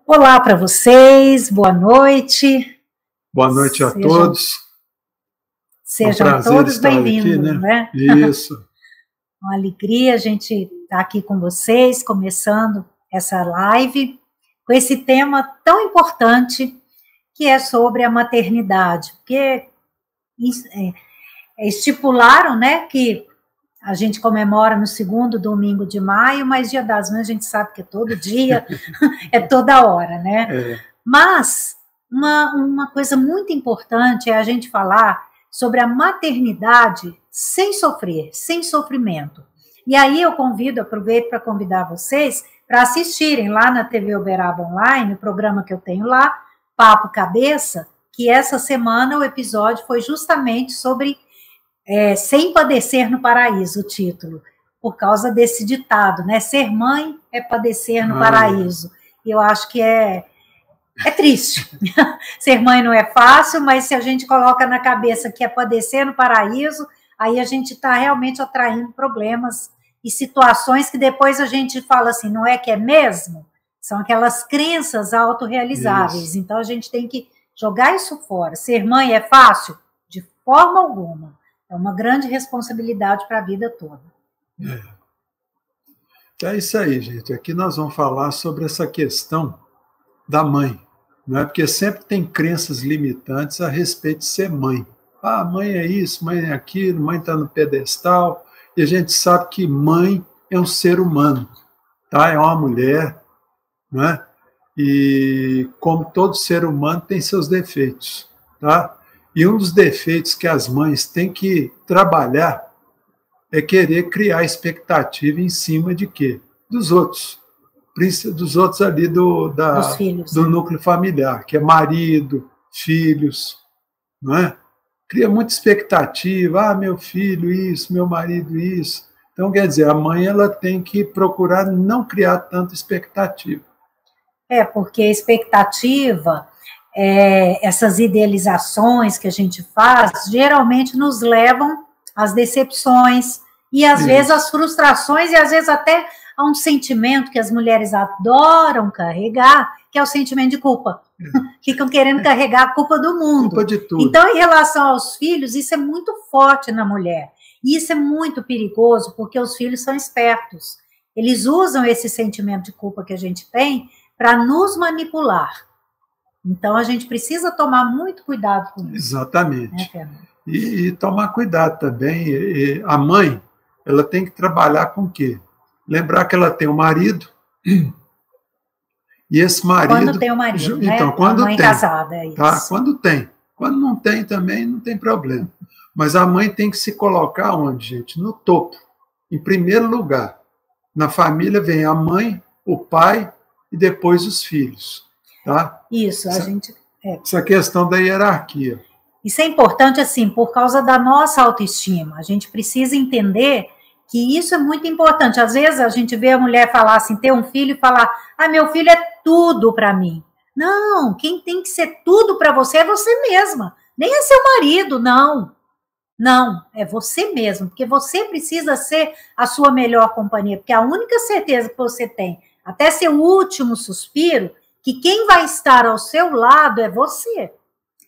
Olá para vocês, boa noite. Boa noite a todos. É um Sejam prazer todos estar aqui, bem-vindos, né? Isso. Uma alegria a gente estar aqui com vocês, começando essa live, com esse tema tão importante, que é sobre a maternidade, porque estipularam, né, que a gente comemora no segundo domingo de maio, mas Dia das Mães a gente sabe que é todo dia, é toda hora, né? Mas uma coisa muito importante é a gente falar sobre a maternidade sem sofrer, sem sofrimento. E aí eu aproveito para convidar vocês para assistirem lá na TV Uberaba Online, o programa que eu tenho lá, Papo Cabeça, que essa semana o episódio foi justamente sobre Sem Padecer no Paraíso, o título, por causa desse ditado, né? Ser mãe é padecer no paraíso. E eu acho que é triste. Ser mãe não é fácil, mas se a gente coloca na cabeça que é padecer no paraíso, aí a gente está realmente atraindo problemas e situações que depois a gente fala assim, não é que é mesmo? São aquelas crenças autorrealizáveis. Isso. Então a gente tem que jogar isso fora. Ser mãe é fácil? De forma alguma. É uma grande responsabilidade para a vida toda. É isso aí, gente. Aqui nós vamos falar sobre essa questão da mãe, não é? Porque sempre tem crenças limitantes a respeito de ser mãe. Ah, mãe é isso, mãe é aquilo, mãe está no pedestal, e a gente sabe que mãe é um ser humano, tá? É uma mulher, não é? E como todo ser humano tem seus defeitos, tá? E um dos defeitos que as mães têm que trabalhar é querer criar expectativa em cima de quê? Dos outros ali dos filhos, do núcleo familiar, que é marido, filhos, não é? Cria muita expectativa, meu filho isso, meu marido isso. Então, quer dizer, a mãe ela tem que procurar não criar tanta expectativa. Porque a expectativa, essas idealizações que a gente faz, geralmente nos levam às decepções e, às vezes, às frustrações e, às vezes, até a um sentimento que as mulheres adoram carregar, que é o sentimento de culpa. Ficam querendo carregar a culpa do mundo. Culpa de tudo. Então, em relação aos filhos, isso é muito forte na mulher. E isso é muito perigoso, porque os filhos são espertos. Eles usam esse sentimento de culpa que a gente tem para nos manipular. Então, a gente precisa tomar muito cuidado com isso. Exatamente. Né, e tomar cuidado também. A mãe, ela tem que trabalhar com o quê? Lembrar que ela tem um marido, e esse marido... Quando tem um marido, então, né? Quando a mãe tem, casada, é isso. Tá? Quando tem. Quando não tem também, não tem problema. Mas a mãe tem que se colocar onde, gente? No topo. Em primeiro lugar. Na família vem a mãe, o pai e depois os filhos. Tá? Isso, essa questão da hierarquia. Isso é importante, assim, por causa da nossa autoestima. A gente precisa entender que isso é muito importante. Às vezes a gente vê a mulher falar assim, ter um filho e falar, meu filho é tudo para mim. Não, quem tem que ser tudo para você é você mesma. Nem é seu marido, não. Não, é você mesmo, porque você precisa ser a sua melhor companhia, porque a única certeza que você tem, até seu último suspiro, que quem vai estar ao seu lado é você.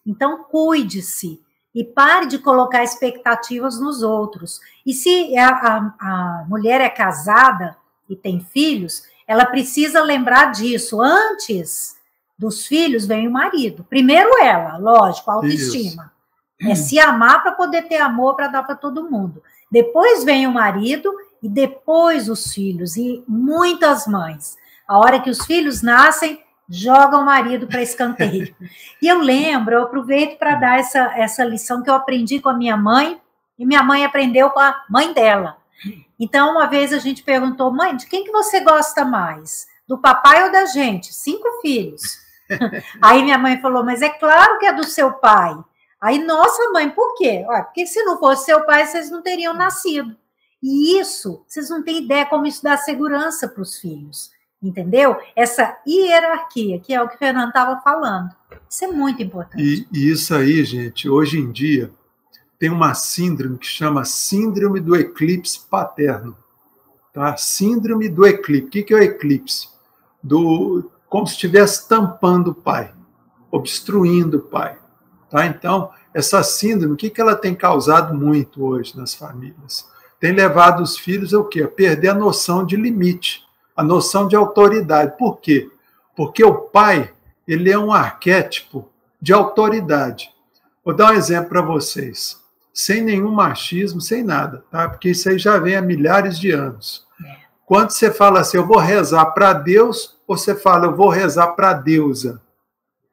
Então, cuide-se e pare de colocar expectativas nos outros. E se a mulher é casada e tem filhos, ela precisa lembrar disso. Antes dos filhos vem o marido. Primeiro ela, lógico, a autoestima. Isso. É se amar para poder ter amor para dar para todo mundo. Depois vem o marido e depois os filhos. E muitas mães, a hora que os filhos nascem, joga o marido para escanteio. E eu aproveito para dar essa lição que eu aprendi com a minha mãe, e minha mãe aprendeu com a mãe dela. Então, uma vez a gente perguntou, mãe, de quem que você gosta mais? Do papai ou da gente? 5 filhos. Aí minha mãe falou, mas é claro que é do seu pai. Aí, nossa mãe, por quê? Porque se não fosse seu pai, vocês não teriam nascido. E isso, vocês não têm ideia como isso dá segurança para os filhos. Entendeu? Essa hierarquia, que é o que o Fernando estava falando. Isso é muito importante. E isso aí, gente, hoje em dia, tem uma síndrome que chama síndrome do eclipse paterno. Tá? Síndrome do eclipse. O que é o eclipse? como se estivesse tampando o pai, obstruindo o pai. Tá? Então, essa síndrome, o que ela tem causado muito hoje nas famílias? Tem levado os filhos a quê? A perder a noção de limite, a noção de autoridade. Por quê? Porque o pai, ele é um arquétipo de autoridade. Vou dar um exemplo para vocês, sem nenhum machismo, sem nada, tá? Porque isso aí já vem há milhares de anos. Quando você fala assim, eu vou rezar para Deus, ou você fala, eu vou rezar para a deusa?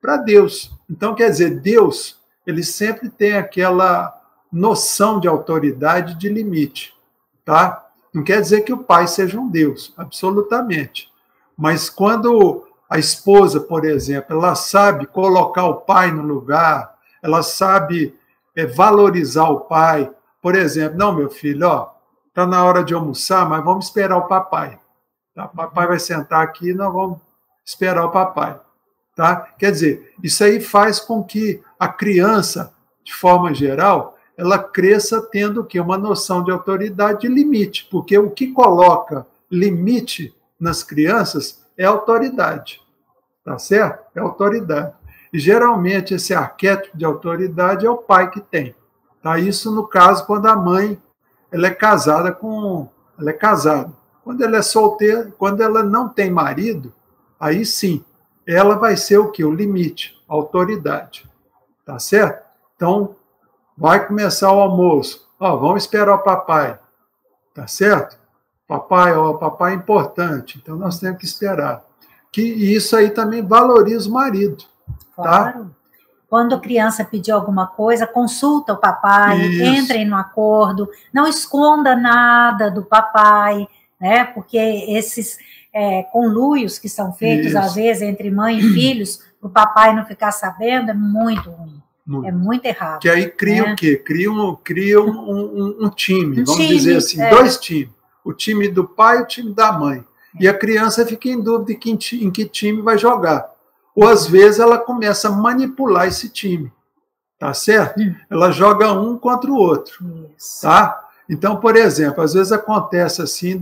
Para Deus. Então, quer dizer, Deus, ele sempre tem aquela noção de autoridade, de limite, tá? Não quer dizer que o pai seja um Deus, absolutamente. Mas quando a esposa, por exemplo, ela sabe colocar o pai no lugar, ela sabe valorizar o pai. Por exemplo, não, meu filho, ó, está na hora de almoçar, mas vamos esperar o papai. Tá? O papai vai sentar aqui e nós vamos esperar o papai. Tá? Quer dizer, isso aí faz com que a criança, de forma geral, ela cresça tendo o quê? Uma noção de autoridade e limite, porque o que coloca limite nas crianças é autoridade, tá certo? É autoridade. E geralmente esse arquétipo de autoridade é o pai que tem. Tá? Isso no caso quando a mãe ela é casada. Quando ela é solteira, quando ela não tem marido, aí sim, ela vai ser o quê? O limite, a autoridade. Tá certo? Então, vai começar o almoço. Ó, vamos esperar o papai. Tá certo? Papai, ó, papai é importante, então nós temos que esperar. E isso aí também valoriza o marido. Claro. Tá? Quando a criança pedir alguma coisa, consulta o papai, Isso. Entrem no acordo, não esconda nada do papai, né? Porque esses conluios que são feitos, Isso. às vezes, entre mãe e filhos, o papai não ficar sabendo, é muito ruim. É muito errado. Que aí cria o quê? Cria um time, vamos dizer assim, 2 times. O time do pai e o time da mãe. E a criança fica em dúvida em que time vai jogar. Ou, às vezes, ela começa a manipular esse time. Tá certo? Ela joga um contra o outro. Isso. Tá? Então, por exemplo, às vezes acontece assim,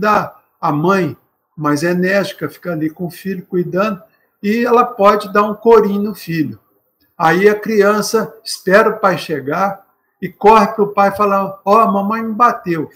a mãe mais enérgica fica ali com o filho cuidando e ela pode dar um corinho no filho. Aí a criança espera o pai chegar e corre para o pai falando, ó, a mamãe me bateu.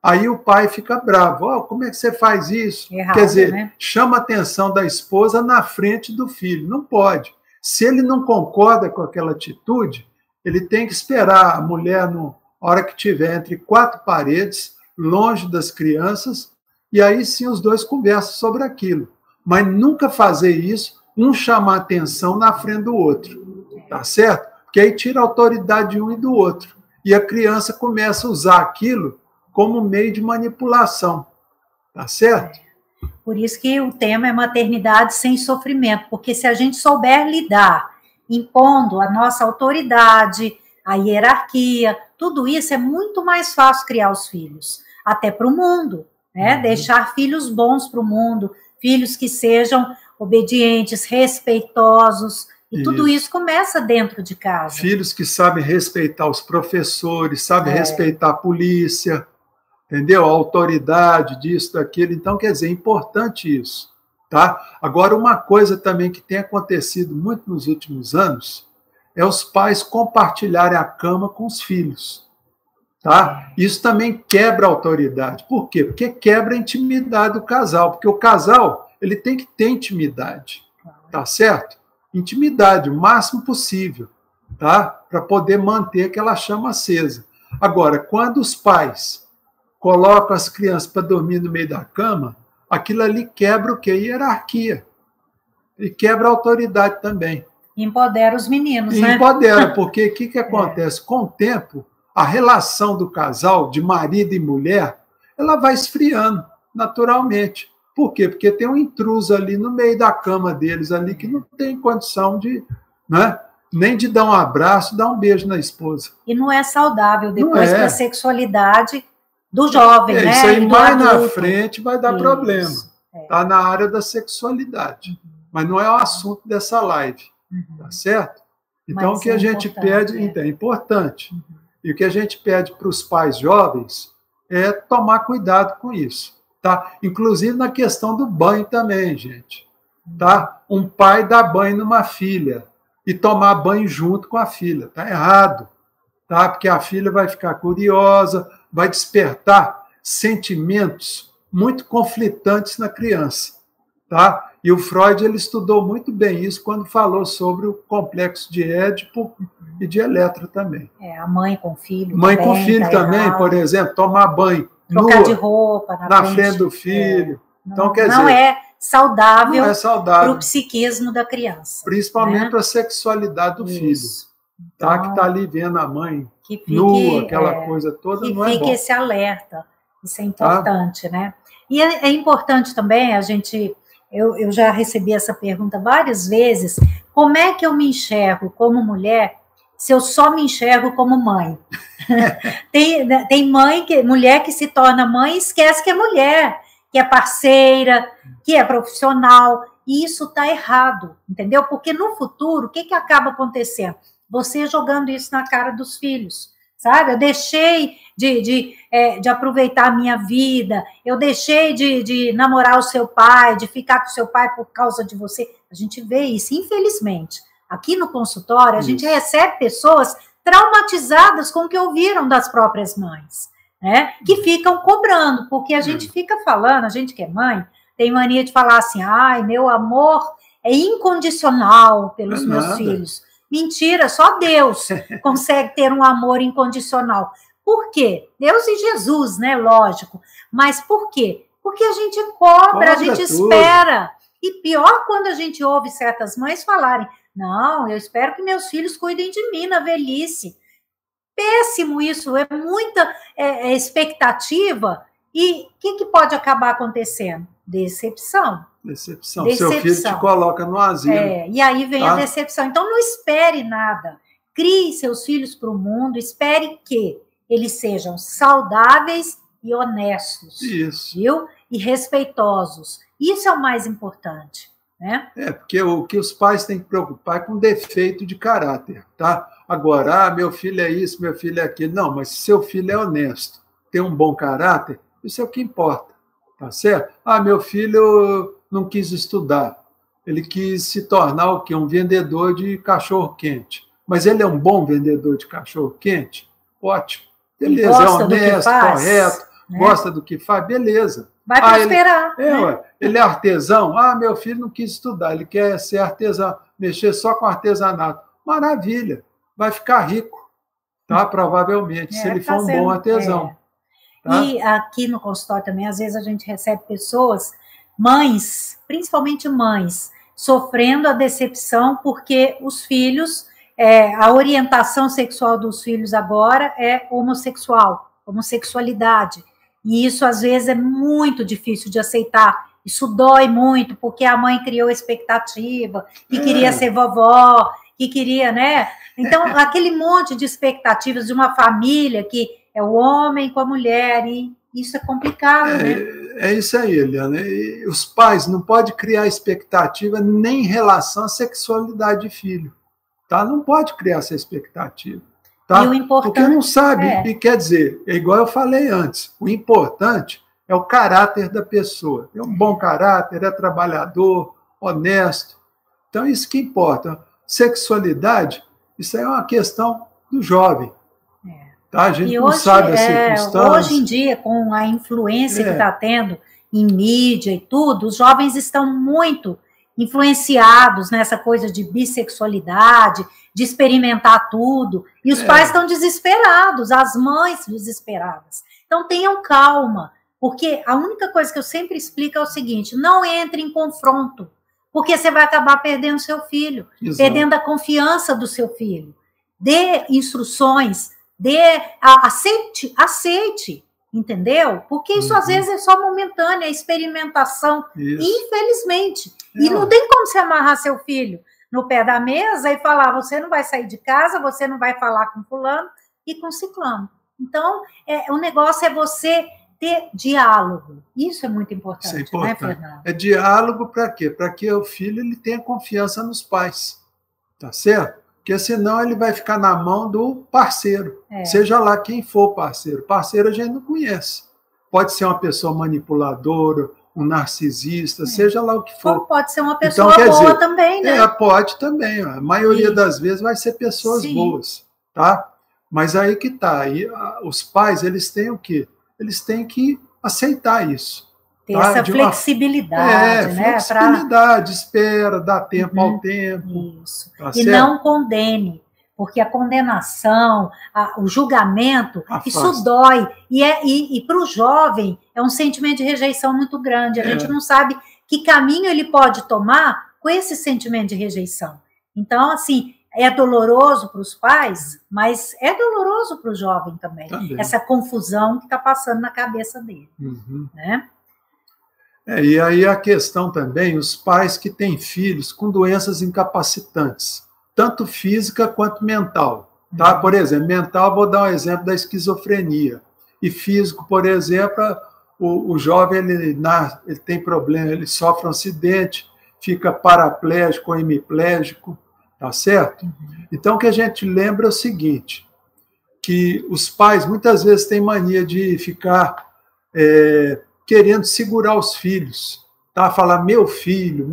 Aí o pai fica bravo, ó, como é que você faz isso? Errado, quer dizer, né? chama a atenção da esposa na frente do filho. Não pode. Se ele não concorda com aquela atitude, ele tem que esperar a mulher, na hora que estiver entre 4 paredes, longe das crianças, e aí sim os dois conversam sobre aquilo. Mas nunca fazer isso, um chamar atenção na frente do outro. Tá certo? Porque aí tira a autoridade de um e do outro. E a criança começa a usar aquilo como meio de manipulação. Tá certo? Por isso que o tema é maternidade sem sofrimento, porque se a gente souber lidar, impondo a nossa autoridade, a hierarquia, tudo isso é muito mais fácil criar os filhos, até para o mundo, né? Deixar filhos bons para o mundo, filhos que sejam obedientes, respeitosos, e tudo isso começa dentro de casa. Filhos que sabem respeitar os professores, sabem respeitar a polícia, entendeu? A autoridade disso, daquilo. Então, quer dizer, é importante isso. Tá? Agora, uma coisa também que tem acontecido muito nos últimos anos é os pais compartilharem a cama com os filhos. Tá? Isso também quebra a autoridade. Por quê? Porque quebra a intimidade do casal. Porque o casal ele tem que ter intimidade. Tá certo? Intimidade, o máximo possível. Tá? Para poder manter aquela chama acesa. Agora, quando os pais colocam as crianças para dormir no meio da cama, aquilo ali quebra o quê? Hierarquia. E quebra a autoridade também. Empodera os meninos, né? Empodera, porque o que acontece? Com o tempo, a relação do casal, de marido e mulher, ela vai esfriando, naturalmente. Por quê? Porque tem um intruso ali no meio da cama deles, ali, que não tem condição de, né, nem de dar um abraço, dar um beijo na esposa. E não é saudável depois para a sexualidade do jovem, né? Isso aí mais na frente vai dar problema. Tá na área da sexualidade. Mas não é o assunto dessa live. Tá certo? Então, o que a gente pede, é importante. E o que a gente pede para os pais jovens é tomar cuidado com isso. Tá? Inclusive na questão do banho também, gente. tá? Um pai dar banho numa filha e tomar banho junto com a filha. Está errado, tá? Porque a filha vai ficar curiosa, vai despertar sentimentos muito conflitantes na criança, tá? E o Freud ele estudou muito bem isso quando falou sobre o complexo de Édipo e de Eletra também. A mãe com filho. Mãe com filho também, por exemplo, tomar banho trocar de roupa na frente do filho. Então, quer dizer, não é saudável, não é saudável para o psiquismo da criança. Principalmente para a sexualidade do filho. Tá? Que está ali vendo a mãe nua, aquela coisa toda, não é bom. Que fique esse alerta. Isso é importante, né? E é importante também, eu já recebi essa pergunta várias vezes, como é que eu me enxergo como mulher se eu só me enxergo como mãe? Tem mulher que se torna mãe e esquece que é mulher, que é parceira, que é profissional, e isso está errado, entendeu? Porque no futuro, o que acaba acontecendo? Você jogando isso na cara dos filhos, sabe? Eu deixei de aproveitar a minha vida, eu deixei de namorar o seu pai, de ficar com o seu pai por causa de você. A gente vê isso, infelizmente. Aqui no consultório, a gente recebe pessoas traumatizadas com o que ouviram das próprias mães, né? Que ficam cobrando, porque a gente fica falando, a gente que é mãe, tem mania de falar assim, ai, meu amor é incondicional pelos meus filhos. Mentira, só Deus consegue ter um amor incondicional. Por quê? Deus e Jesus, né? Lógico. Mas por quê? Porque a gente cobra, a gente espera. E pior quando a gente ouve certas mães falarem, não, eu espero que meus filhos cuidem de mim na velhice. Péssimo isso, é muita expectativa. E o que pode acabar acontecendo? Decepção. Decepção. Seu filho te coloca no asilo. E aí vem a decepção. Então, não espere nada. Crie seus filhos para o mundo, espere que eles sejam saudáveis e honestos. Isso. Viu? E respeitosos. Isso é o mais importante. Né? Porque o que os pais têm que preocupar é com defeito de caráter. Tá? Agora, meu filho é isso, meu filho é aquilo. Não, mas se seu filho é honesto, tem um bom caráter, isso é o que importa. Tá certo? Meu filho não quis estudar. Ele quis se tornar o quê? Um vendedor de cachorro-quente. Mas ele é um bom vendedor de cachorro-quente? Ótimo. Beleza, é honesto, correto, né? Gosta do que faz, beleza. Vai prosperar. Ele é artesão? Meu filho não quis estudar, ele quer ser artesão, mexer só com artesanato. Maravilha, vai ficar rico, tá? Provavelmente, se ele for um bom artesão. Tá? E aqui no consultório também, às vezes a gente recebe pessoas, mães, principalmente mães, sofrendo a decepção porque os filhos, a orientação sexual dos filhos agora é homossexualidade. E isso, às vezes, é muito difícil de aceitar. Isso dói muito, porque a mãe criou expectativa, que queria ser vovó, que queria, né? Então, aquele monte de expectativas de uma família que é o homem com a mulher, e isso é complicado, né? É isso aí, Eliana. E os pais não podem criar expectativa nem em relação à sexualidade de filho. Tá? Não pode criar essa expectativa. Tá? E o importante, porque não sabe, e quer dizer, é igual eu falei antes, o importante é o caráter da pessoa. Tem um bom caráter, é trabalhador, honesto. Então, isso que importa. Sexualidade, isso aí é uma questão do jovem. Tá? A gente não sabe as circunstâncias. Hoje em dia, com a influência que está tendo em mídia e tudo, os jovens estão muito influenciados nessa coisa de bissexualidade, de experimentar tudo, e os pais estão desesperados, as mães desesperadas. Então tenham calma, porque a única coisa que eu sempre explico é o seguinte, não entre em confronto, porque você vai acabar perdendo seu filho, perdendo a confiança do seu filho. Dê instruções, aceite, entendeu? Porque isso às vezes é só momentânea, experimentação, infelizmente. E não tem como você amarrar seu filho no pé da mesa e falar, você não vai sair de casa, você não vai falar com fulano e com ciclano. Então, o negócio é você ter diálogo. Isso é muito importante, isso é importante. Né, Fernando? É diálogo para quê? Para que o filho ele tenha confiança nos pais, tá certo? Porque senão ele vai ficar na mão do parceiro, seja lá quem for o parceiro. Parceiro a gente não conhece. Pode ser uma pessoa manipuladora, um narcisista, seja lá o que for. Como pode ser uma pessoa então, boa dizer, também, né? Pode também. A maioria das vezes vai ser pessoas boas, tá? Mas aí que tá. Aí, os pais, eles têm o quê? Eles têm que aceitar isso. Ter essa flexibilidade, né? Flexibilidade, espera, dá tempo ao tempo. Isso. Tá e certo? Não condene, porque a condenação, o julgamento, isso dói. E para o jovem é um sentimento de rejeição muito grande. A gente não sabe que caminho ele pode tomar com esse sentimento de rejeição. Então, assim, é doloroso para os pais, mas é doloroso para o jovem também. Essa confusão que está passando na cabeça dele. Né? E aí a questão também, os pais que têm filhos com doenças incapacitantes, tanto física quanto mental. Tá? Por exemplo, mental, vou dar um exemplo da esquizofrenia. E físico, por exemplo, o jovem ele tem problema, ele sofre um acidente, fica paraplégico ou hemiplégico, tá certo? Então, o que a gente lembra é o seguinte, que os pais muitas vezes têm mania de ficar querendo segurar os filhos, tá? Falar meu filho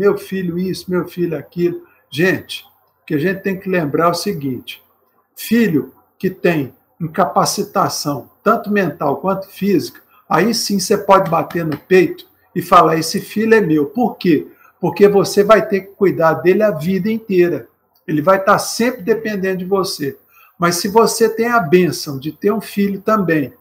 isso, meu filho aquilo. Gente, o que a gente tem que lembrar é o seguinte, filho que tem incapacitação, tanto mental quanto física, aí sim você pode bater no peito e falar, esse filho é meu. Por quê? Porque você vai ter que cuidar dele a vida inteira. Ele vai estar sempre dependendo de você. Mas se você tem a bênção de ter um filho também,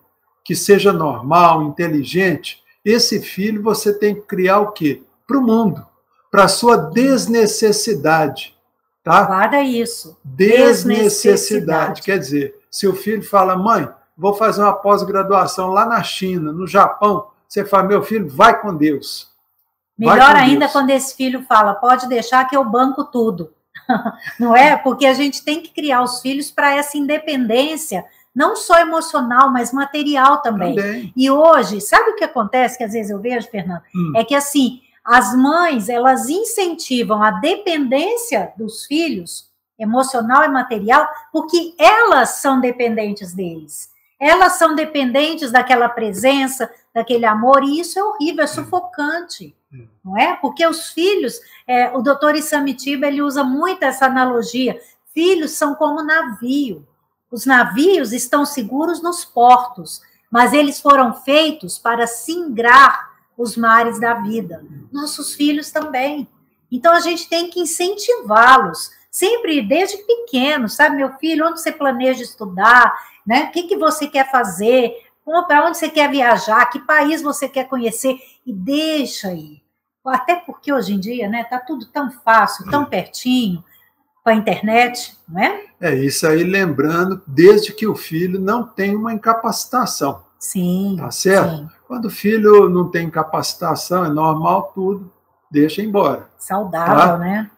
que seja normal, inteligente, esse filho você tem que criar o quê? Para o mundo, para a sua desnecessidade. Tá? Guarda isso. Desnecessidade. Quer dizer, se o filho fala, mãe, vou fazer uma pós-graduação lá na China, no Japão, você fala, meu filho, vai com Deus. Melhor ainda quando esse filho fala, pode deixar que eu banco tudo. Não é? Porque a gente tem que criar os filhos para essa independência, não só emocional, mas material também. E hoje, sabe o que acontece, que às vezes eu vejo, Fernando? É que assim, as mães, elas incentivam a dependência dos filhos, emocional e material, porque elas são dependentes deles. Elas são dependentes daquela presença, daquele amor, e isso é horrível, é sufocante. Não é? Porque os filhos, o doutor Isamitiba, ele usa muito essa analogia, filhos são como navio. Os navios estão seguros nos portos, mas eles foram feitos para singrar os mares da vida. Nossos filhos também. Então, a gente tem que incentivá-los, sempre desde pequenos, sabe? Meu filho, onde você planeja estudar? Né? O que você quer fazer? Para onde você quer viajar? Que país você quer conhecer? E deixa aí. Até porque hoje em dia, né, tá tudo tão fácil, tão pertinho, com a internet, não é? Isso aí, lembrando, desde que o filho não tem uma incapacitação. Sim. Tá certo? Sim. Quando o filho não tem incapacitação, é normal tudo, deixa embora. Saudável, tá? Né?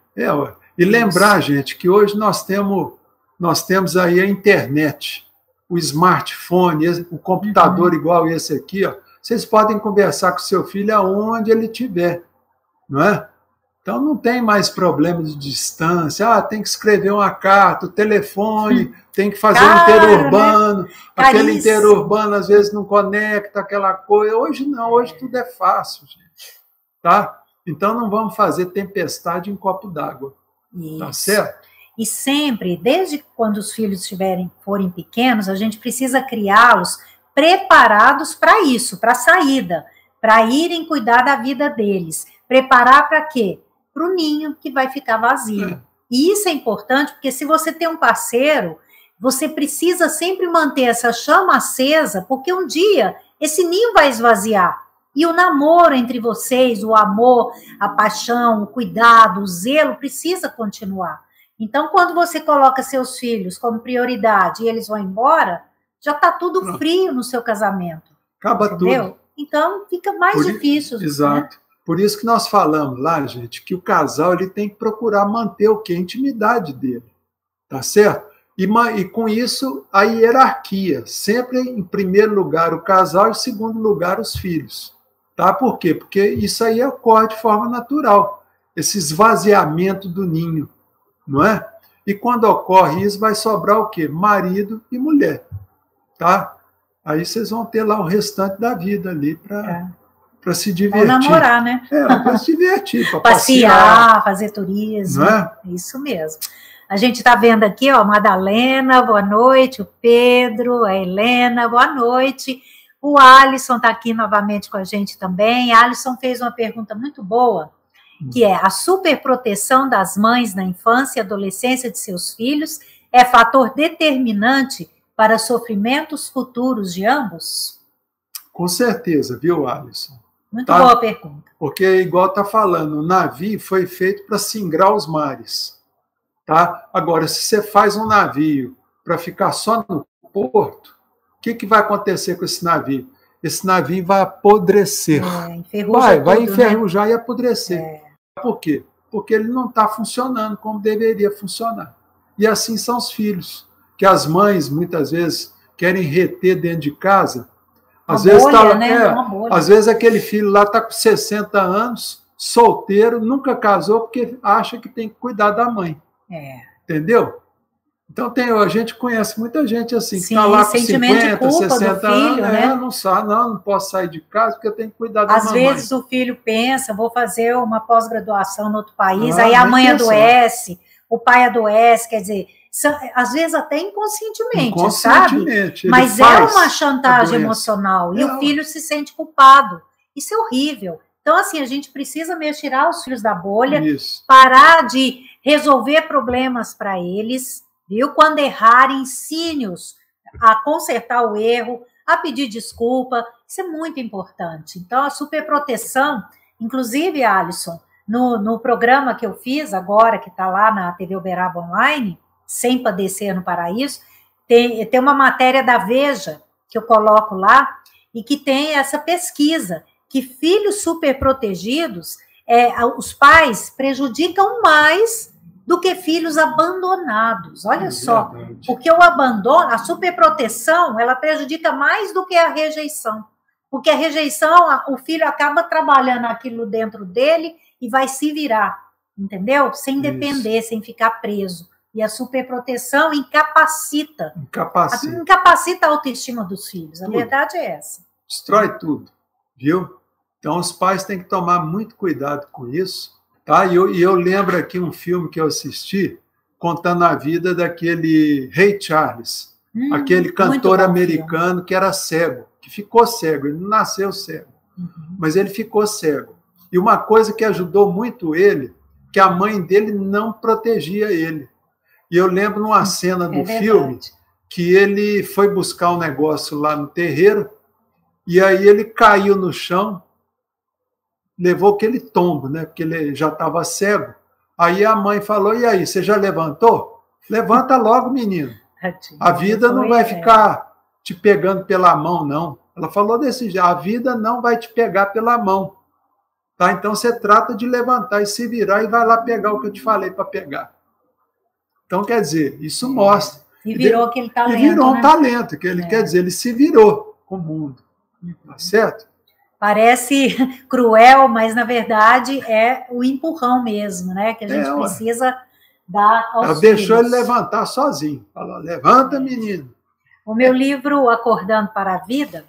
E lembrar, gente, que hoje nós temos aí a internet, o smartphone, o computador igual esse aqui, ó. Vocês podem conversar com seu filho aonde ele estiver, não é? Então não tem mais problema de distância, tem que escrever uma carta, o telefone, tem que fazer um interurbano, né? Aquele interurbano às vezes não conecta aquela coisa. Hoje não, hoje tudo é fácil, gente. Tá? Então não vamos fazer tempestade em copo d'água. Tá certo? E sempre, desde quando os filhos forem pequenos, a gente precisa criá-los preparados para isso, para a saída, para irem cuidar da vida deles. Preparar para quê? Para o ninho que vai ficar vazio. E isso é importante, porque se você tem um parceiro, você precisa sempre manter essa chama acesa, porque um dia esse ninho vai esvaziar. E o namoro entre vocês, o amor, a paixão, o cuidado, o zelo, precisa continuar. Então, quando você coloca seus filhos como prioridade e eles vão embora, já está tudo frio no seu casamento. Acaba entendeu? Tudo. Então, fica mais difícil. Exato. Né? Por isso que nós falamos lá, gente, que o casal ele tem que procurar manter o quê? A intimidade dele. Tá certo? E com isso, a hierarquia. Sempre em primeiro lugar o casal e em segundo lugar os filhos. Tá? Por quê? Porque isso aí ocorre de forma natural. Esse esvaziamento do ninho. Não é? E quando ocorre isso, vai sobrar o quê? Marido e mulher. Tá? Aí vocês vão ter lá o restante da vida ali para para se divertir. Ou namorar, né? Para se divertir, para passear, fazer turismo. Não é? Isso mesmo. A gente está vendo aqui, ó, Madalena, boa noite, o Pedro, a Helena, boa noite. O Alisson está aqui novamente com a gente também. A Alisson fez uma pergunta muito boa, que é: a superproteção das mães na infância e adolescência de seus filhos é fator determinante para sofrimentos futuros de ambos? Com certeza, viu, Alisson? Muito boa pergunta. Porque, igual está falando, o navio foi feito para singrar os mares. Tá? Agora, se você faz um navio para ficar só no porto, o que vai acontecer com esse navio? Esse navio vai apodrecer. Vai enferrujar, né? E apodrecer. Por quê? Porque ele não está funcionando como deveria funcionar. E assim são os filhos, que as mães, muitas vezes, querem reter dentro de casa. Às vezes aquele filho lá está com 60 anos, solteiro, nunca casou, porque acha que tem que cuidar da mãe. Entendeu? Então a gente conhece muita gente assim, que está lá com 50, 60 anos, né? Não posso sair de casa porque eu tenho que cuidar da mamãe. Às vezes o filho pensa, vou fazer uma pós-graduação no outro país, aí a mãe adoece, o pai adoece, quer dizer, às vezes até inconscientemente, sabe? Mas é uma chantagem emocional e o filho se sente culpado. Isso é horrível. Então, assim, a gente precisa mesmo tirar os filhos da bolha, parar de resolver problemas para eles, viu? Quando errarem, ensine-os a consertar o erro, a pedir desculpa. Isso é muito importante. Então, a superproteção, inclusive, Alisson, no programa que eu fiz agora, que está lá na TV Uberaba Online, Sem Padecer no Paraíso, tem uma matéria da Veja que eu coloco lá e que tem essa pesquisa, que filhos superprotegidos, os pais prejudicam mais do que filhos abandonados. Olha só, porque o abandono, a superproteção, ela prejudica mais do que a rejeição. Porque a rejeição, o filho acaba trabalhando aquilo dentro dele e vai se virar, entendeu? Sem depender, sem ficar preso. E a superproteção incapacita a autoestima dos filhos. A verdade é essa. Destrói tudo, viu? Então, os pais têm que tomar muito cuidado com isso. Tá? E eu lembro aqui um filme que eu assisti, contando a vida daquele Ray Charles, aquele cantor americano filme. Que era cego, que ficou cego, ele não nasceu cego, mas ele ficou cego. E uma coisa que ajudou muito ele, que a mãe dele não protegia ele. E eu lembro numa cena do filme que ele foi buscar um negócio lá no terreiro e aí ele caiu no chão, levou aquele tombo, né? Porque ele já estava cego. Aí a mãe falou: e aí, você já levantou? Levanta logo, menino. A vida não vai ficar te pegando pela mão, não. Ela falou desse jeito: a vida não vai te pegar pela mão. Tá? Então você trata de levantar e se virar e vai lá pegar o que eu te falei para pegar. Então, quer dizer, isso mostra. E virou aquele talento. E virou um talento, que ele quer dizer, ele se virou com o mundo. Tá certo? Parece cruel, mas na verdade é o empurrão mesmo, né? Que a gente precisa dar aos filhos. Ela deixou ele levantar sozinho. Falou: levanta, menino. O meu livro Acordando para a Vida,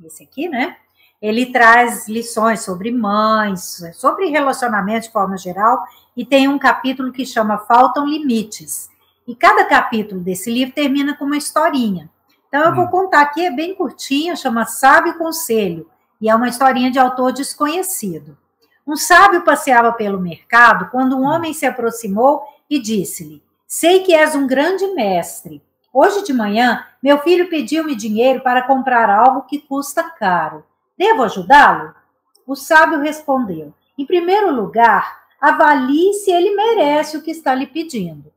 esse aqui, né? Ele traz lições sobre mães, sobre relacionamento de forma geral, e tem um capítulo que chama Faltam Limites. E cada capítulo desse livro termina com uma historinha. Então eu vou contar aqui, é bem curtinho, chama Sábio Conselho, e é uma historinha de autor desconhecido. Um sábio passeava pelo mercado quando um homem se aproximou e disse-lhe: sei que és um grande mestre. Hoje de manhã, meu filho pediu-me dinheiro para comprar algo que custa caro. Devo ajudá-lo? O sábio respondeu: em primeiro lugar, avalie se ele merece o que está lhe pedindo.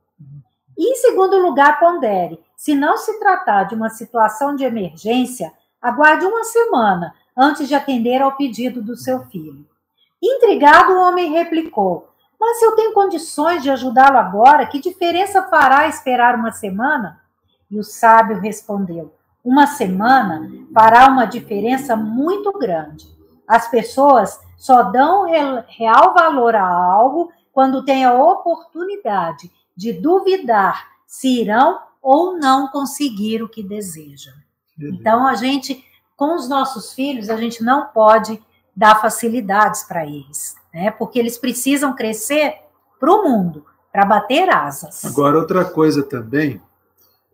E, em segundo lugar, pondere: se não se tratar de uma situação de emergência, aguarde uma semana antes de atender ao pedido do seu filho. Intrigado, o homem replicou: mas se eu tenho condições de ajudá-lo agora, que diferença fará esperar uma semana? E o sábio respondeu: uma semana fará uma diferença muito grande. As pessoas só dão real valor a algo quando têm a oportunidade de duvidar se irão ou não conseguir o que desejam. Então, a gente, com os nossos filhos, a gente não pode dar facilidades para eles, né? Porque eles precisam crescer para o mundo, para bater asas. Agora, outra coisa também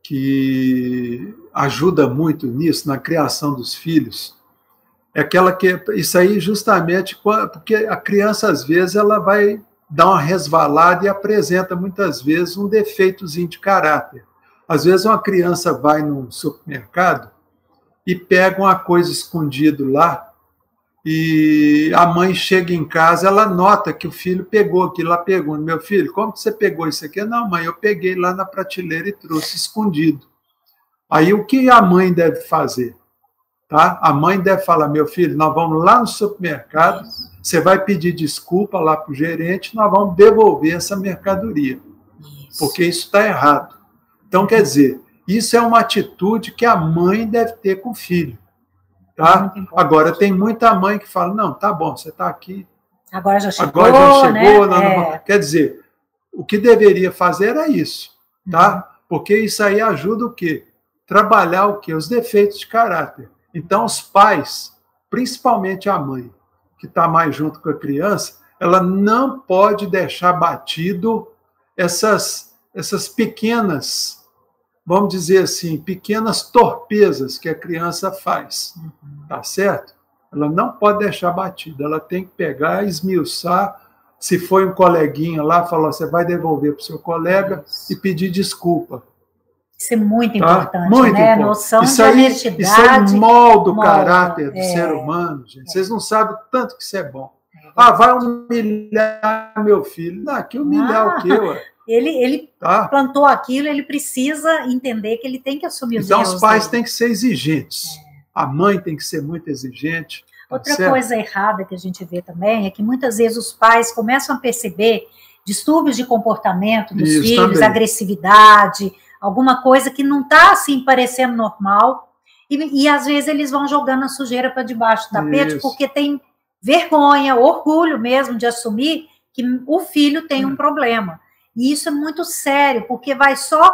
que ajuda muito nisso, na criação dos filhos, é aquela que, isso aí justamente, porque a criança, às vezes, ela vai dar uma resvalada e apresenta, muitas vezes, um defeitozinho de caráter. Às vezes, uma criança vai num supermercado e pega uma coisa escondida lá, e a mãe chega em casa, ela nota que o filho pegou aquilo, ela pergunta, meu filho, como que você pegou isso aqui? Não, mãe, eu peguei lá na prateleira e trouxe escondido. Aí o que a mãe deve fazer? Tá? A mãe deve falar, meu filho, nós vamos lá no supermercado, você vai pedir desculpa lá para o gerente, nós vamos devolver essa mercadoria, porque isso está errado. Então, quer dizer, isso é uma atitude que a mãe deve ter com o filho. Tá? Agora, tem muita mãe que fala, não, tá bom, você está aqui. Agora já chegou, né? Quer dizer, o que deveria fazer era isso, tá? Porque isso aí ajuda o quê? Trabalhar o quê? Os defeitos de caráter. Então, os pais, principalmente a mãe, que está mais junto com a criança, ela não pode deixar batido essas pequenas, vamos dizer assim, pequenas torpezas que a criança faz, tá certo? Ela não pode deixar batida, ela tem que pegar, esmiuçar. Se foi um coleguinha lá, falar, você vai devolver para o seu colega e pedir desculpa. Isso é muito tá? importante, muito né? Importante. Noção isso de aí, honestidade. Isso aí molda o caráter do ser humano, gente. Vocês não sabem o tanto que isso é bom. Vai humilhar meu filho. Não, que humilhar o quê, ué? Ele plantou aquilo, ele precisa entender que ele tem que assumir os erros. Então, os pais têm que ser exigentes. A mãe tem que ser muito exigente. Outra coisa errada que a gente vê também é que muitas vezes os pais começam a perceber distúrbios de comportamento dos filhos, também. Agressividade, alguma coisa que não está assim parecendo normal, e às vezes eles vão jogando a sujeira para debaixo do tapete porque tem vergonha, orgulho mesmo de assumir que o filho tem um problema. E isso é muito sério, porque vai só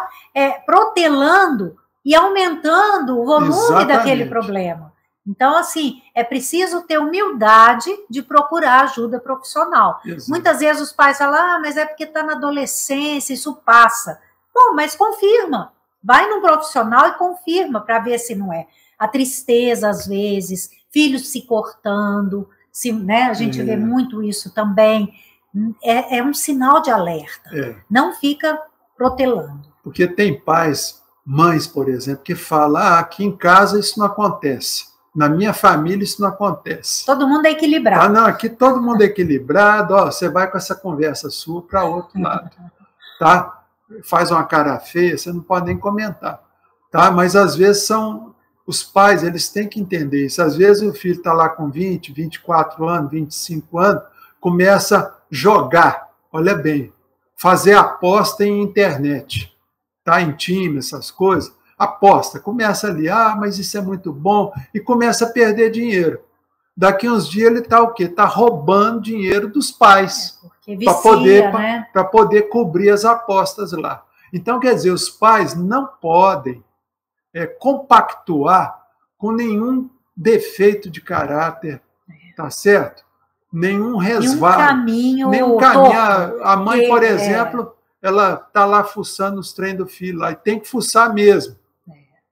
protelando e aumentando o volume daquele problema. Então, assim, é preciso ter humildade de procurar ajuda profissional. Exato. Muitas vezes os pais falam, mas é porque está na adolescência, isso passa. Bom, mas confirma. Vai num profissional e confirma para ver se não é. A tristeza, às vezes, filhos se cortando, né? A gente vê muito isso também. É um sinal de alerta. Não fica protelando. Porque tem pais, mães, por exemplo, que falam, aqui em casa isso não acontece. Na minha família isso não acontece. Todo mundo é equilibrado. Não, aqui todo mundo é equilibrado. Você vai com essa conversa sua para outro lado. Tá? Faz uma cara feia, você não pode nem comentar. Tá? Mas às vezes os pais, eles têm que entender isso. Às vezes o filho está lá com 20, 24 anos, 25 anos, começa a jogar, olha bem, fazer aposta em internet, tá? Em time, essas coisas. Aposta, começa ali, mas isso é muito bom, e começa a perder dinheiro. Daqui uns dias ele está o quê? Está roubando dinheiro dos pais para poder cobrir as apostas lá. Então, quer dizer, os pais não podem compactuar com nenhum defeito de caráter, tá certo? Nenhum resvalo. Nenhum caminho. A mãe, por exemplo, ela está lá fuçando os trem do filho lá, e tem que fuçar mesmo.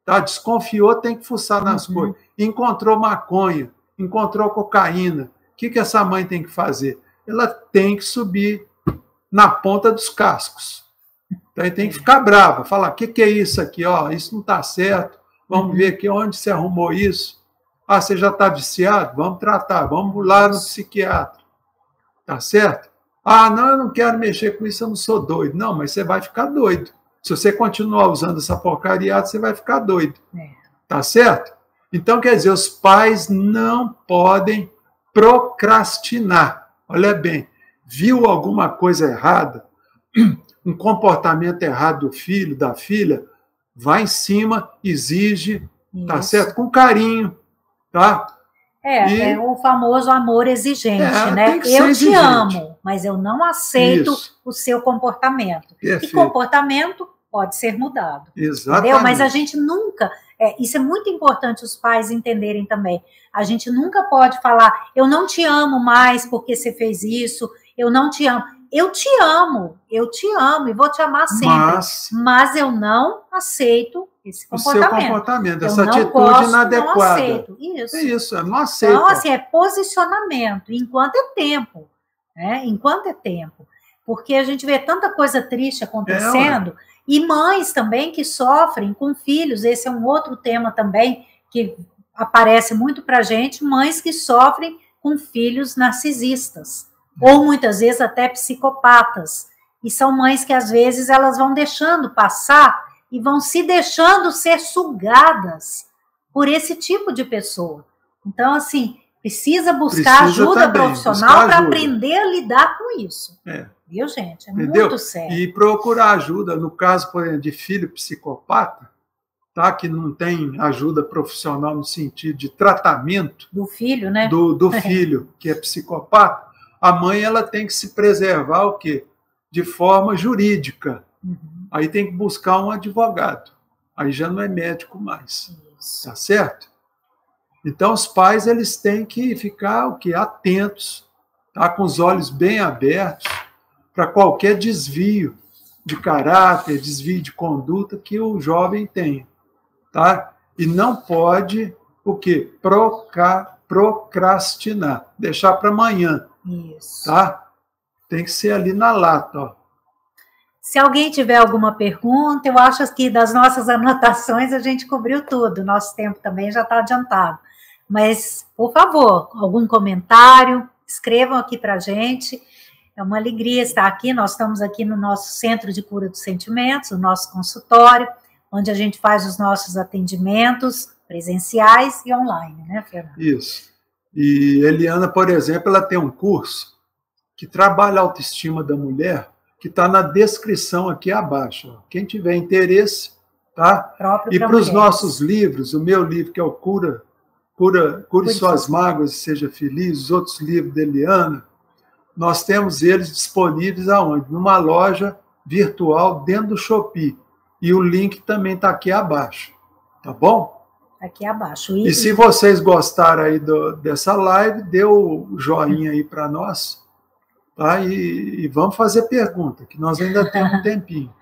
Tá? Desconfiou, tem que fuçar nas coisas. Encontrou maconha, encontrou cocaína. O que essa mãe tem que fazer? Ela tem que subir na ponta dos cascos. Então, tem que ficar brava, falar, o que é isso aqui? Isso não está certo, vamos ver aqui onde você arrumou isso. Você já está viciado? Vamos tratar, vamos lá no psiquiatra. Tá certo? Não, eu não quero mexer com isso, eu não sou doido. Não, mas você vai ficar doido. Se você continuar usando essa porcariada, você vai ficar doido. Tá certo? Então, quer dizer, os pais não podem procrastinar. Olha bem, viu alguma coisa errada, um comportamento errado do filho, da filha, vai em cima, exige, tá certo? Com carinho, tá? É o famoso amor exigente, né? Eu te amo, mas eu não aceito o seu comportamento. Perfeito. E comportamento pode ser mudado. Exatamente. Entendeu? Mas a gente nunca Isso é muito importante os pais entenderem também. A gente nunca pode falar, eu não te amo mais porque você fez isso, eu não te amo. Eu te amo e vou te amar sempre, mas eu não aceito esse comportamento. O seu comportamento, essa atitude inadequada. Não aceito. Isso. É isso, eu não aceito. Então, assim, é posicionamento, enquanto é tempo, né? Enquanto é tempo. Porque a gente vê tanta coisa triste acontecendo, e mães também que sofrem com filhos, esse é um outro tema também que aparece muito pra gente, mães que sofrem com filhos narcisistas, ou muitas vezes até psicopatas, e são mães que às vezes elas vão deixando passar e vão se deixando ser sugadas por esse tipo de pessoa. Então, assim, precisa buscar ajuda profissional para aprender a lidar com isso. Viu, gente? É muito sério. E procurar ajuda, no caso, por exemplo, de filho psicopata, tá? Que não tem ajuda profissional no sentido de tratamento do filho, né? Do filho que é psicopata, a mãe ela tem que se preservar o quê? De forma jurídica. Aí tem que buscar um advogado. Aí já não é médico mais. Isso. Tá certo? Então os pais eles têm que ficar o quê? Atentos, tá? Com os olhos bem abertos para qualquer desvio de caráter, desvio de conduta que o jovem tenha, tá? E não pode o quê? Procrastinar, deixar para amanhã. Isso. Tá? Tem que ser ali na lata, ó. Se alguém tiver alguma pergunta, eu acho que das nossas anotações a gente cobriu tudo, nosso tempo também já está adiantado. Mas, por favor, algum comentário, escrevam aqui para a gente. É uma alegria estar aqui. Nós estamos aqui no nosso Centro de Cura dos Sentimentos, o nosso consultório, onde a gente faz os nossos atendimentos presenciais e online, né, Fernando? Isso. E Eliana, por exemplo, ela tem um curso que trabalha a autoestima da mulher, que está na descrição aqui abaixo. Quem tiver interesse, tá? E para os nossos livros, o meu livro, que é o Cure Suas Mágoas e Seja Feliz, os outros livros da Eliana, nós temos eles disponíveis aonde? Numa loja virtual dentro do Shopee. E o link também está aqui abaixo. Tá bom? Aqui abaixo. E se vocês gostaram aí dessa live, dê o joinha aí para nós, tá? E vamos fazer pergunta, que nós ainda temos um tempinho.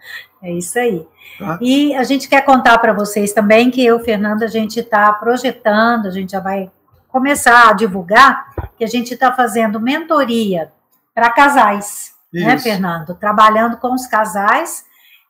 É isso aí. Tá? E a gente quer contar para vocês também que eu, Fernanda, a gente está projetando, a gente já vai começar a divulgar, que a gente está fazendo mentoria para casais, né, Fernando? Trabalhando com os casais,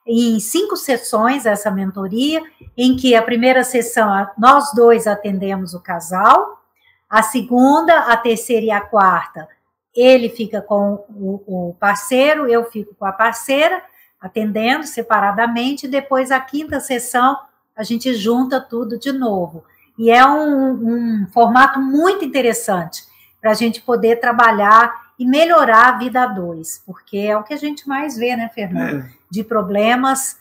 em 5 sessões essa mentoria, em que a primeira sessão nós dois atendemos o casal, a segunda, a terceira e a quarta ele fica com o parceiro, eu fico com a parceira, atendendo separadamente, e depois a quinta sessão a gente junta tudo de novo. E é um formato muito interessante para a gente poder trabalhar e melhorar a vida a dois, porque é o que a gente mais vê, né, Fernando? De problemas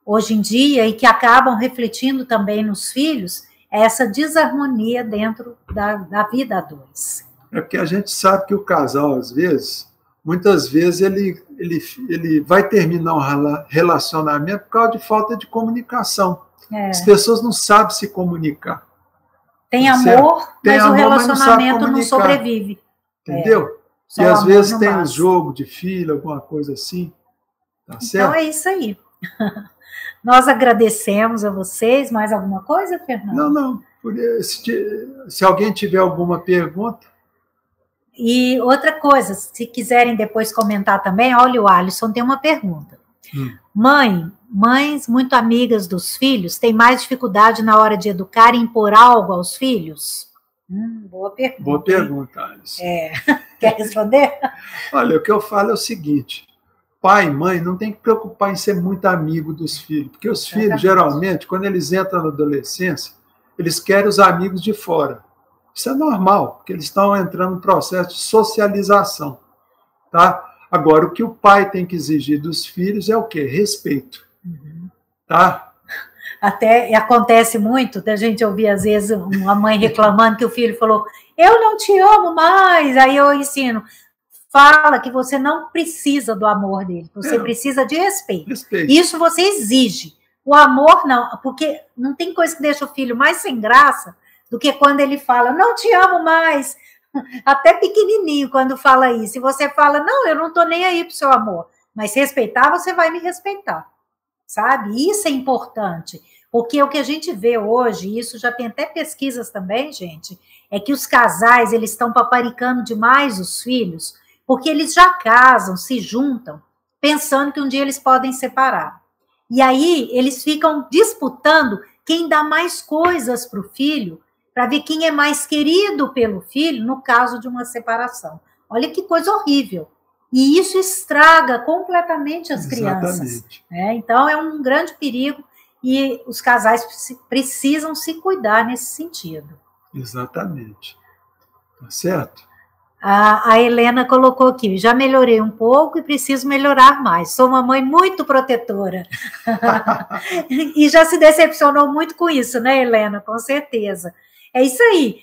hoje em dia e que acabam refletindo também nos filhos, essa desarmonia dentro da vida a dois. É porque a gente sabe que o casal, às vezes, muitas vezes ele vai terminar um relacionamento por causa de falta de comunicação. As pessoas não sabem se comunicar. Tem amor, mas o relacionamento não sobrevive. Entendeu? E às vezes tem um jogo de filho, alguma coisa assim. Tá certo? Então é isso aí. Nós agradecemos a vocês. Mais alguma coisa, Fernando? Não. Se alguém tiver alguma pergunta. E outra coisa, se quiserem depois comentar também, olha, o Alisson tem uma pergunta. Mães muito amigas dos filhos têm mais dificuldade na hora de educar e impor algo aos filhos? Boa pergunta. Boa pergunta, Alisson. Quer responder? Olha, o que eu falo é o seguinte: pai e mãe não tem que preocupar em ser muito amigo dos filhos, porque os filhos, geralmente, quando eles entram na adolescência, eles querem os amigos de fora. Isso é normal, porque eles estão entrando no processo de socialização. Tá? Agora, o que o pai tem que exigir dos filhos é o quê? Respeito. Tá? Até acontece muito da gente ouvir, às vezes, uma mãe reclamando que o filho falou: eu não te amo mais. Aí eu ensino: fala que você não precisa do amor dele, você precisa de respeito. Isso você exige. O amor não, porque não tem coisa que deixa o filho mais sem graça do que quando ele fala, não te amo mais. Até pequenininho quando fala isso. E você fala, não, eu não tô nem aí pro seu amor. Mas se respeitar, você vai me respeitar. Sabe? Isso é importante. Porque o que a gente vê hoje, e isso já tem até pesquisas também, gente, é que os casais, eles estão paparicando demais os filhos, porque eles já casam, se juntam, pensando que um dia eles podem separar. E aí, eles ficam disputando quem dá mais coisas para o filho, para ver quem é mais querido pelo filho, no caso de uma separação. Olha que coisa horrível. E isso estraga completamente as crianças. Né? Então, é um grande perigo e os casais precisam se cuidar nesse sentido. Exatamente. Tá certo? A Helena colocou aqui, já melhorei um pouco e preciso melhorar mais. Sou uma mãe muito protetora. E já se decepcionou muito com isso, né, Helena? Com certeza. É isso aí.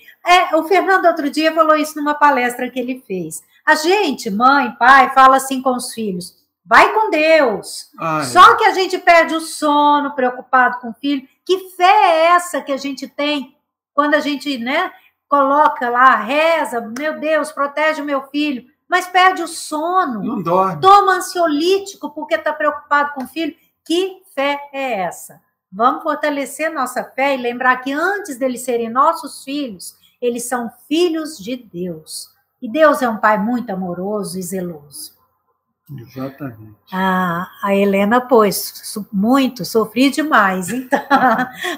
O Fernando, outro dia, falou isso numa palestra que ele fez. A gente, mãe, pai, fala assim com os filhos, vai com Deus. Só que a gente perde o sono, preocupado com o filho. Que fé é essa que a gente tem quando a gente, né, coloca lá, reza, meu Deus, protege o meu filho, mas perde o sono. Não dorme. Toma ansiolítico porque está preocupado com o filho. Que fé é essa? Vamos fortalecer nossa fé e lembrar que antes deles serem nossos filhos, eles são filhos de Deus. E Deus é um pai muito amoroso e zeloso. Exatamente. A Helena, pois, muito, sofri demais. Então,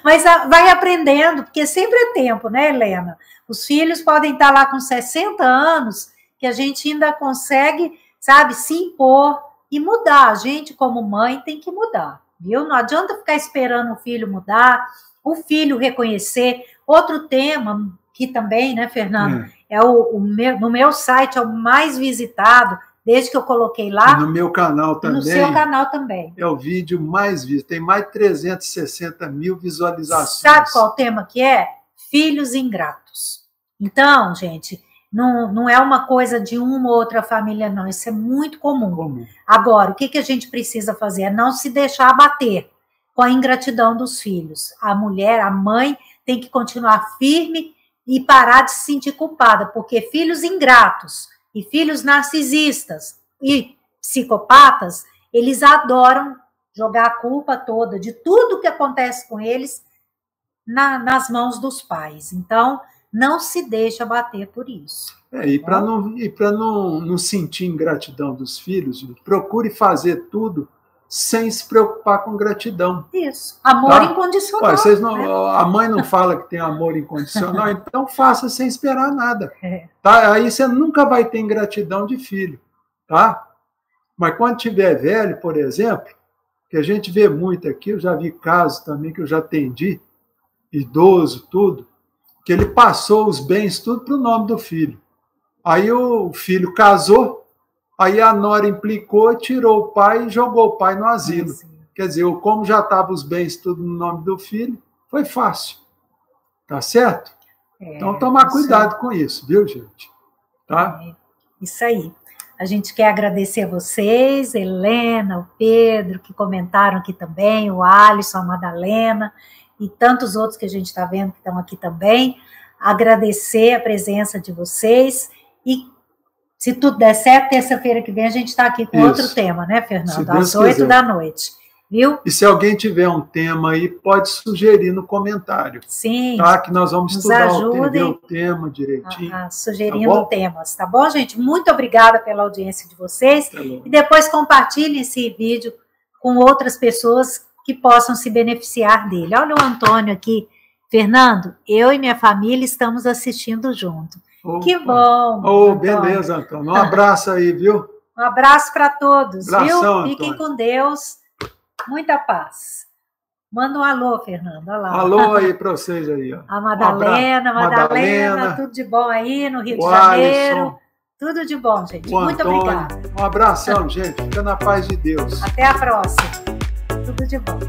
mas vai aprendendo, porque sempre é tempo, né, Helena? Os filhos podem estar lá com 60 anos, que a gente ainda consegue, sabe, se impor e mudar. A gente, como mãe, tem que mudar, viu? Não adianta ficar esperando o filho mudar, o filho reconhecer. Outro tema que também, né, Fernando, no meu site é o mais visitado, desde que eu coloquei lá. E no meu canal também. No seu canal também. É o vídeo mais visto. Tem mais de 360 mil visualizações. Sabe qual o tema que é? Filhos ingratos. Então, gente, não é uma coisa de uma ou outra família, não. Isso é muito comum. Agora, o que a gente precisa fazer? É não se deixar abater com a ingratidão dos filhos. A mulher, a mãe, tem que continuar firme e parar de se sentir culpada, porque filhos ingratos e filhos narcisistas e psicopatas, eles adoram jogar a culpa toda de tudo que acontece com eles nas mãos dos pais. Então, não se deixa abater por isso. E para não sentir ingratidão dos filhos, procure fazer tudo sem se preocupar com gratidão. Isso. Amor incondicional. A mãe não fala que tem amor incondicional, então faça sem esperar nada. Tá? Aí você nunca vai ter ingratidão de filho. Tá? Mas quando tiver velho, por exemplo, que a gente vê muito aqui, eu já vi casos também que eu já atendi, idoso, tudo, que ele passou os bens tudo para o nome do filho. Aí o filho casou, aí a nora implicou, tirou o pai e jogou o pai no asilo. Quer dizer, como já estavam os bens tudo no nome do filho, foi fácil. Tá certo? Então, tomar cuidado com isso, viu, gente? Tá? Isso aí. A gente quer agradecer a vocês, Helena, o Pedro, que comentaram aqui também, o Alisson, a Madalena, e tantos outros que a gente está vendo que estão aqui também. Agradecer a presença de vocês e, se tudo der certo, terça-feira que vem a gente está aqui com outro tema, né, Fernando? Às 8 da noite, viu? E se alguém tiver um tema aí, pode sugerir no comentário. Sim. Tá? Que nós vamos estudar o tema direitinho. Sugerindo temas, tá bom, gente? Muito obrigada pela audiência de vocês. E depois compartilhem esse vídeo com outras pessoas que possam se beneficiar dele. Olha o Antônio aqui. Fernando, eu e minha família estamos assistindo junto. Opa. Que bom. Beleza, Antônio. Um abraço aí, viu? Um abraço para todos, Abração, viu? Fiquem Antônio. com Deus. Muita paz. Manda um alô, Fernando. Olha lá. Alô aí para vocês aí. Ó. A Madalena, tudo de bom aí no Rio de Janeiro. Alisson. Tudo de bom, gente. Muito obrigada. Um abração, gente. Fica na paz de Deus. Até a próxima. Tudo de bom.